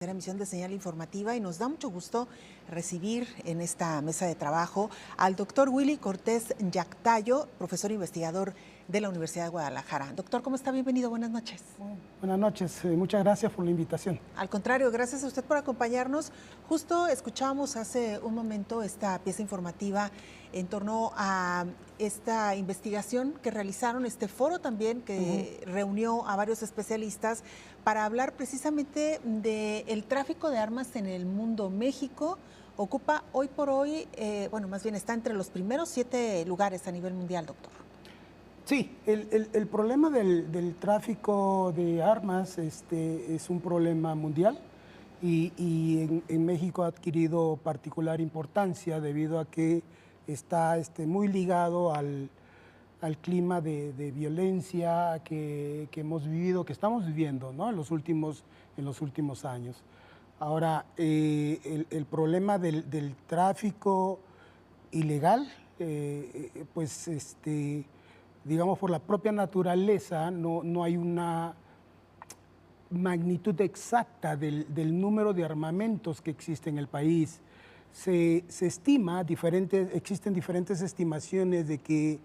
Emisión de señal informativa y nos da mucho gusto recibir en esta mesa de trabajo al doctor Willy Cortés Yactayo, profesor investigador de la Universidad de Guadalajara. Doctor, ¿cómo está? Bienvenido, buenas noches. Buenas noches, muchas gracias por la invitación. Al contrario, gracias a usted por acompañarnos. Justo escuchábamos hace un momento esta pieza informativa en torno a esta investigación que realizaron, este foro también que reunió a varios especialistas para hablar precisamente del tráfico de armas en el mundo. México ocupa hoy por hoy, más bien está entre los primeros 7 lugares a nivel mundial, doctor. Sí, el problema del tráfico de armas es un problema mundial y en México ha adquirido particular importancia debido a que está muy ligado al clima de violencia que hemos vivido, que estamos viviendo, ¿no? en los últimos años. Ahora, el problema del tráfico ilegal, digamos, por la propia naturaleza, no hay una magnitud exacta del número de armamentos que existe en el país. Se estima, existen diferentes estimaciones de que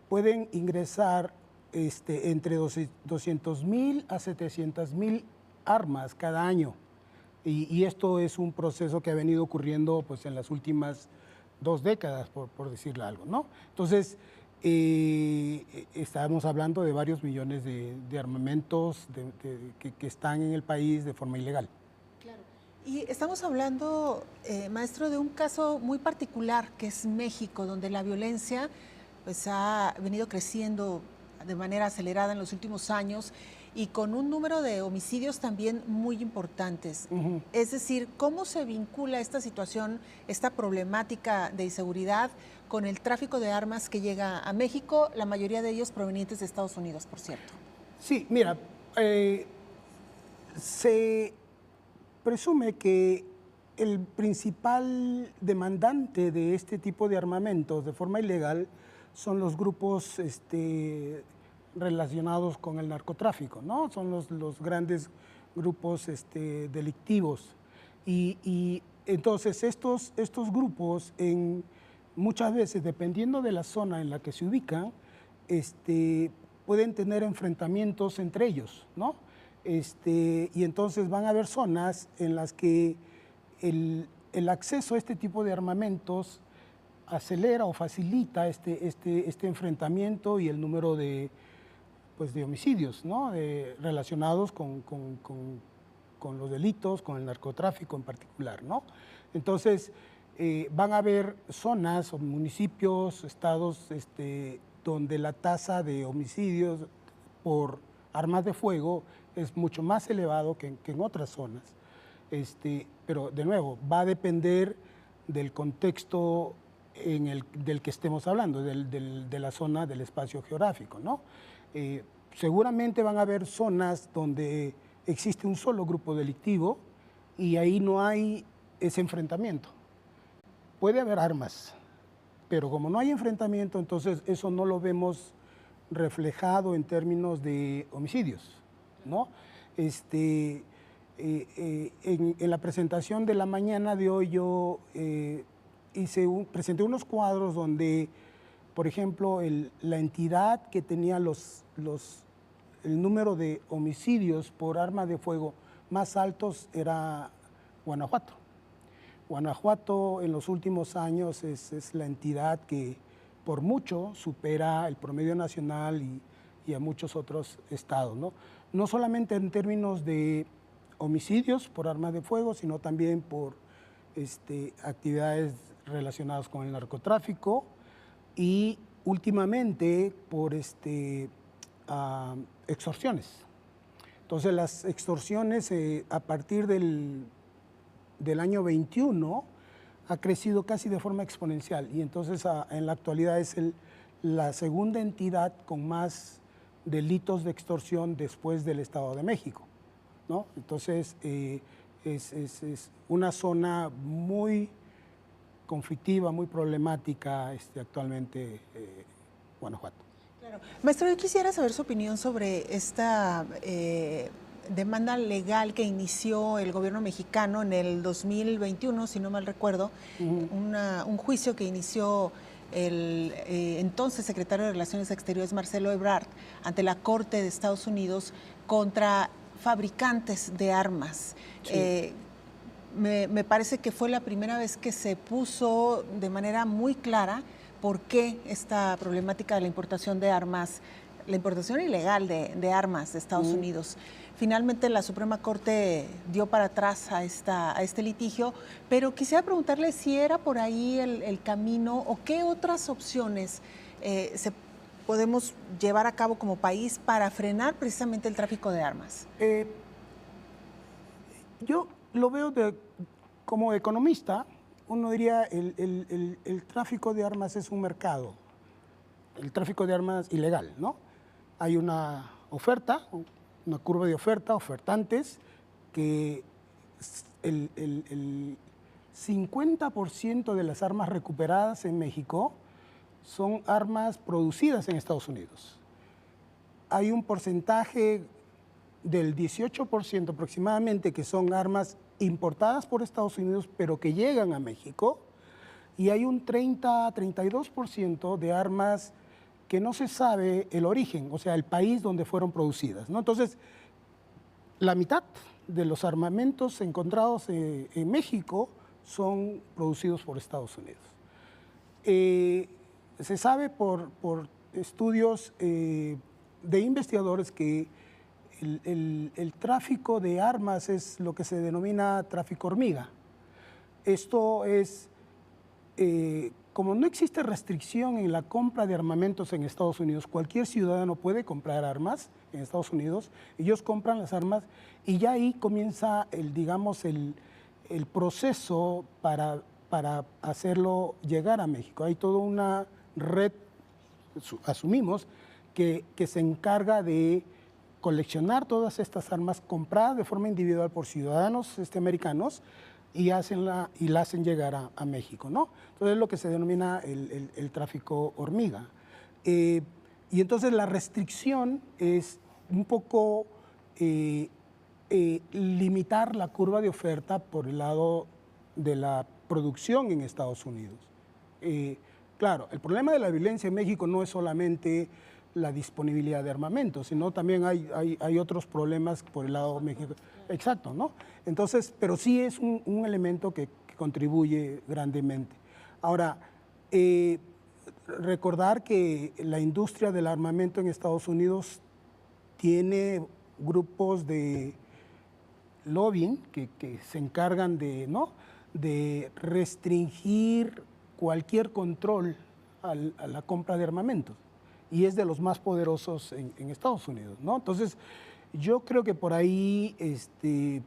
pueden ingresar entre 200,000 a 700,000 armas cada año. Y esto es un proceso que ha venido ocurriendo pues, en las últimas 2 décadas, por decirle algo, ¿no? Entonces, estamos hablando de varios millones de armamentos que están en el país de forma ilegal. Claro. Y estamos hablando, maestro, de un caso muy particular que es México, donde la violencia pues, ha venido creciendo de manera acelerada en los últimos años y con un número de homicidios también muy importantes. Es decir, ¿cómo se vincula esta situación, esta problemática de inseguridad con el tráfico de armas que llega a México, la mayoría de ellos provenientes de Estados Unidos, por cierto? Sí, mira, se presume que el principal demandante de este tipo de armamentos de forma ilegal son los grupos relacionados con el narcotráfico, ¿no? Son los grandes grupos delictivos. Y entonces estos grupos, muchas veces, dependiendo de la zona en la que se ubican, pueden tener enfrentamientos entre ellos, ¿no? Y entonces van a haber zonas en las que el acceso a este tipo de armamentos acelera o facilita este enfrentamiento y el número de homicidios, ¿no? Relacionados con los delitos, con el narcotráfico en particular, ¿no? Entonces, van a haber zonas o municipios, estados, donde la tasa de homicidios por armas de fuego es mucho más elevado que en otras zonas. Pero, de nuevo, va a depender del contexto del que estemos hablando, de la zona del espacio geográfico, ¿no? Seguramente van a haber zonas donde existe un solo grupo delictivo y ahí no hay ese enfrentamiento. Puede haber armas, pero como no hay enfrentamiento, entonces eso no lo vemos reflejado en términos de homicidios, ¿no? En la presentación de la mañana de hoy yo presenté unos cuadros donde, por ejemplo, la entidad que tenía el número de homicidios por arma de fuego más altos era Guanajuato. Guanajuato en los últimos años es la entidad que por mucho supera el promedio nacional y a muchos otros estados, ¿no? No solamente en términos de homicidios por arma de fuego, sino también por actividades relacionadas con el narcotráfico y últimamente por extorsiones. Entonces las extorsiones a partir del año 21 ha crecido casi de forma exponencial y entonces en la actualidad es la segunda entidad con más delitos de extorsión después del Estado de México, ¿no? Entonces es una zona muy conflictiva, muy problemática actualmente Guanajuato. Claro. Maestro, yo quisiera saber su opinión sobre esta demanda legal que inició el gobierno mexicano en el 2021, si no mal recuerdo, un juicio que inició el entonces secretario de Relaciones Exteriores, Marcelo Ebrard, ante la Corte de Estados Unidos contra fabricantes de armas. Sí. Me parece que fue la primera vez que se puso de manera muy clara por qué esta problemática de la importación de armas, la importación ilegal de armas de Estados Unidos. Finalmente la Suprema Corte dio para atrás a este litigio, pero quisiera preguntarle si era por ahí el camino o qué otras opciones podemos llevar a cabo como país para frenar precisamente el tráfico de armas. Yo lo veo como economista, uno diría el tráfico de armas es un mercado, el tráfico de armas ilegal, ¿no? Hay una oferta, una curva de oferta, ofertantes, que el 50% de las armas recuperadas en México son armas producidas en Estados Unidos. Hay un porcentaje del 18% aproximadamente que son armas importadas por Estados Unidos, pero que llegan a México, y hay un 30-32% de armas que no se sabe el origen, o sea, el país donde fueron producidas, ¿no? Entonces, la mitad de los armamentos encontrados en México son producidos por Estados Unidos. Se sabe por estudios de investigadores que el tráfico de armas es lo que se denomina tráfico hormiga. Esto es, como no existe restricción en la compra de armamentos en Estados Unidos, cualquier ciudadano puede comprar armas en Estados Unidos, ellos compran las armas y ya ahí comienza digamos, el proceso para hacerlo llegar a México. Hay toda una red, asumimos, que se encarga de coleccionar todas estas armas compradas de forma individual por ciudadanos americanos y la hacen llegar a México, ¿no? Entonces es lo que se denomina el tráfico hormiga. Y entonces la restricción es un poco limitar la curva de oferta por el lado de la producción en Estados Unidos. Claro, el problema de la violencia en México no es solamente la disponibilidad de armamento, sino también hay otros problemas por el lado de México. Exacto, ¿no? Entonces, pero sí es un elemento que contribuye grandemente. Ahora, recordar que la industria del armamento en Estados Unidos tiene grupos de lobbying que se encargan de restringir cualquier control a la compra de armamentos, y es de los más poderosos en Estados Unidos, ¿no? Entonces, yo creo que por ahí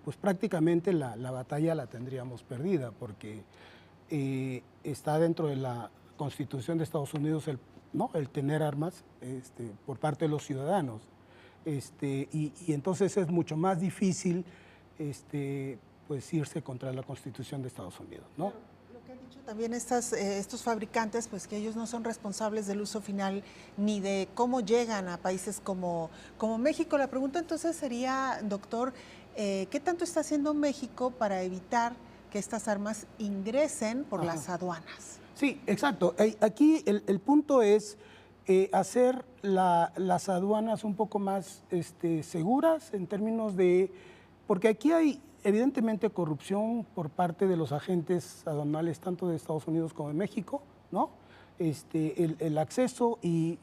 pues prácticamente la batalla la tendríamos perdida, porque está dentro de la Constitución de Estados Unidos el tener armas por parte de los ciudadanos, y entonces es mucho más difícil pues irse contra la Constitución de Estados Unidos, ¿no? Lo que han dicho también estos fabricantes, pues que ellos no son responsables del uso final ni de cómo llegan a países como México. La pregunta entonces sería, doctor, ¿qué tanto está haciendo México para evitar que estas armas ingresen por las aduanas? Sí, exacto. Aquí el punto es hacer las aduanas un poco más seguras en términos de... Porque aquí hay evidentemente corrupción por parte de los agentes aduanales tanto de Estados Unidos como de México, ¿no? El acceso y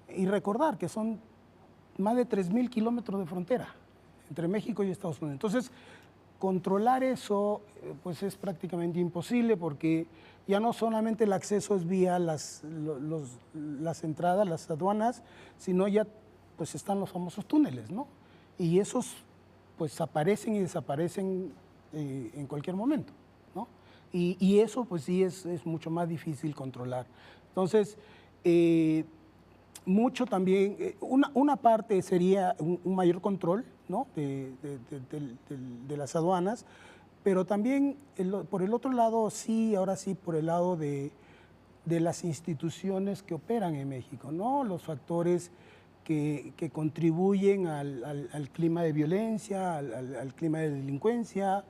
recordar que son más de 3,000 kilómetros de frontera entre México y Estados Unidos. Entonces, controlar eso pues es prácticamente imposible, porque ya no solamente el acceso es vía las entradas, las aduanas, sino ya pues están los famosos túneles, ¿no? Y esos pues aparecen y desaparecen en cualquier momento, ¿no? Y eso pues sí es mucho más difícil controlar. Entonces, mucho también, una parte sería un mayor control, ¿no? de las aduanas, pero también por el otro lado, sí, ahora sí, por el lado de las instituciones que operan en México, ¿no? Los factores que contribuyen al clima de violencia, al clima de delincuencia,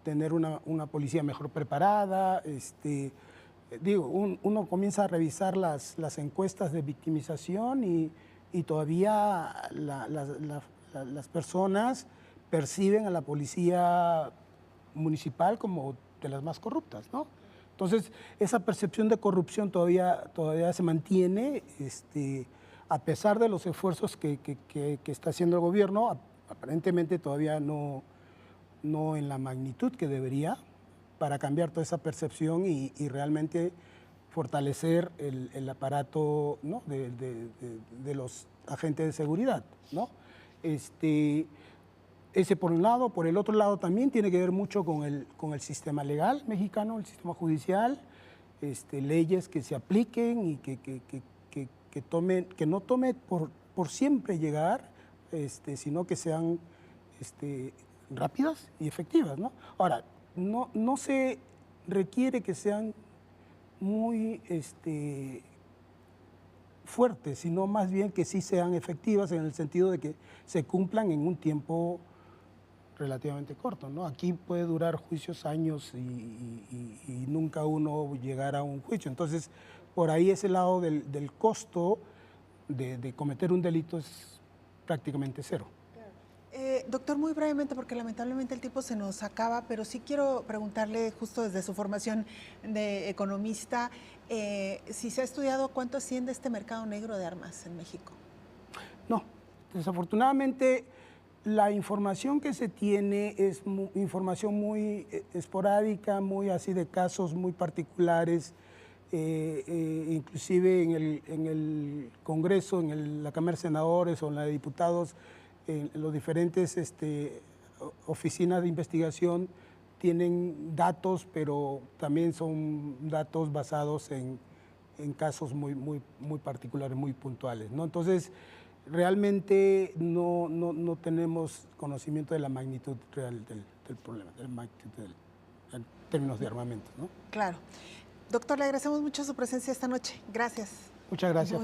tener una policía mejor preparada. Uno comienza a revisar las encuestas de victimización y todavía las personas perciben a la policía municipal como de las más corruptas, ¿no? Entonces, esa percepción de corrupción todavía se mantiene, a pesar de los esfuerzos que está haciendo el gobierno, aparentemente todavía no en la magnitud que debería, para cambiar toda esa percepción y realmente fortalecer el aparato, ¿no?, de los agentes de seguridad, ¿no? Ese por un lado. Por el otro lado también tiene que ver mucho con el sistema legal mexicano, el sistema judicial, leyes que se apliquen y que no tome por siempre llegar, sino que sean rápidas y efectivas, ¿no? Ahora, no se requiere que sean muy fuertes, sino más bien que sí sean efectivas en el sentido de que se cumplan en un tiempo relativamente corto, ¿no? Aquí puede durar juicios años y nunca uno llegar a un juicio. Entonces, por ahí ese lado del costo de cometer un delito es prácticamente cero. Doctor, muy brevemente, porque lamentablemente el tiempo se nos acaba, pero sí quiero preguntarle, justo desde su formación de economista, si se ha estudiado cuánto asciende este mercado negro de armas en México. No, desafortunadamente la información que se tiene es información muy esporádica, muy así de casos muy particulares. Inclusive en el Congreso, en la Cámara de Senadores o en la de Diputados, en los diferentes oficinas de investigación tienen datos, pero también son datos basados en casos muy particulares, muy puntuales, ¿no? Entonces, realmente no tenemos conocimiento de la magnitud real del problema, de la magnitud en términos de armamento, ¿no? Claro. Doctor, le agradecemos mucho su presencia esta noche. Gracias. Muchas gracias.